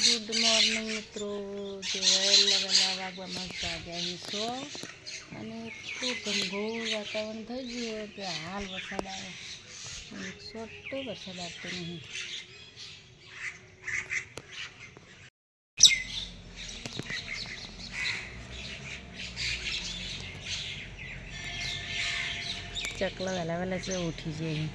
Good morning મિત્રો, જે વહેલા વાગવામાં જાગ્યા છો અને એટલું ઘનઘોર વાતાવરણ થઈ ગયું કે હાલ વરસાદ આવે, એક છોટો વરસાદ આવતો નહીં. ચકલા વહેલા વહેલા છે ઉઠી જાય.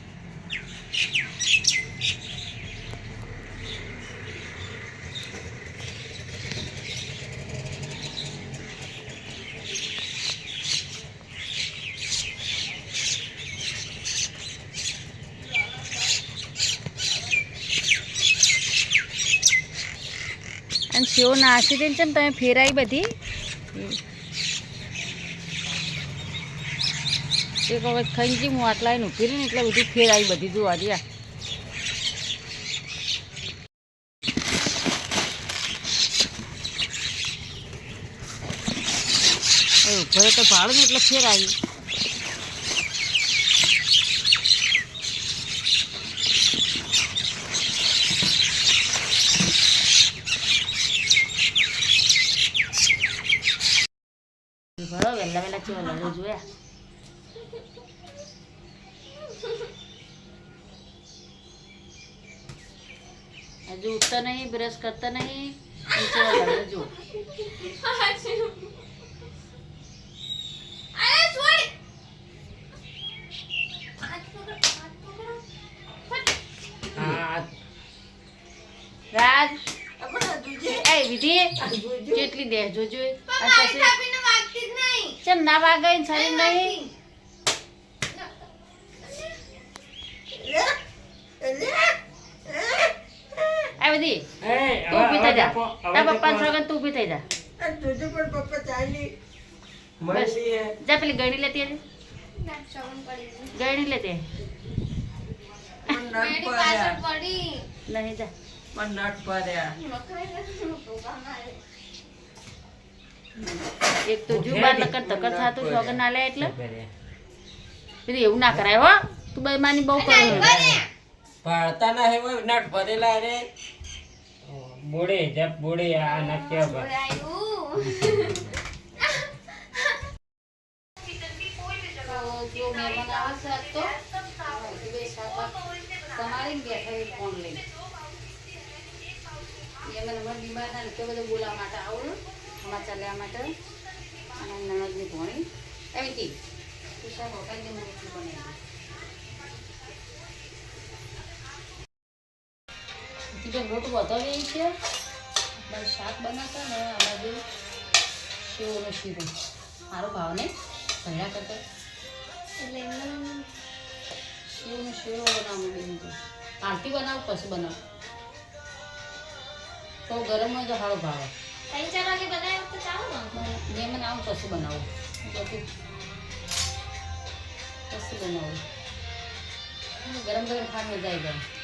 અને શેવ નાસી દઈને છે તમે ફેરાઈ બધી એક વખત ખંજી હું આટલા એને ઉભી રહીને એટલે બધી ફેરાઈ બધી જોવા રહ્યા. ઉભરે તો ભાડું ને એટલે ફેરાવી. ભરો વહેલા વહેલા કેવો લડો જોયા. હજુ ઉઠતા નહીં, બ્રશ કરતા નહીં, કેવો લડો જો. રાજ એ વિધિ કેટલી દે જોજો. ચમ ના વાગે શરીર નહીં. આ બધી તું ઉભી થઈ જા. તારા પપ્પા સગન તું ઉભી થઈ જા. બસ જા પેલી ગણી લેતી હતી. ગણી લેતી નહીં જા. એક તો જુબાર લકર તકર થાતું સોગન ના લે એટલે પેલી એવું ના કરાય હો. તું બેમાની બહુ કરે પાડતા ના હે નટ ભરેલા રે બોડે જપ બોડે આ નાખ્યા બા જો મહેમાન આવે છે તો તમારી બેઠા ફોન લઈ એમને અમારે બીમાર ના તો બધું બોલાવા માટે આવું સમાચાર લેવા માટે. અને નણદની ભોણી એમથી તુષાર પપ્પાની મને એટલું બનાવી લોટ વધો લઈ છે. બસ શાક બનાવતા ને આ બાજુ શેવનો શીરો મારો ભાવ નહીં ભણ્યા કરતા એટલે શેવનો શીરો બનાવવું બેન. તો આરતી બનાવું પછી બનાવું તો ગરમ હોય તો સારો ભાવે. 3-4 વાગે બનાવ્યું તો ચાલો ને મને આવું પછી બનાવું પછી બનાવું. ગરમ ગરમ ખાવા મજા આવી જાય.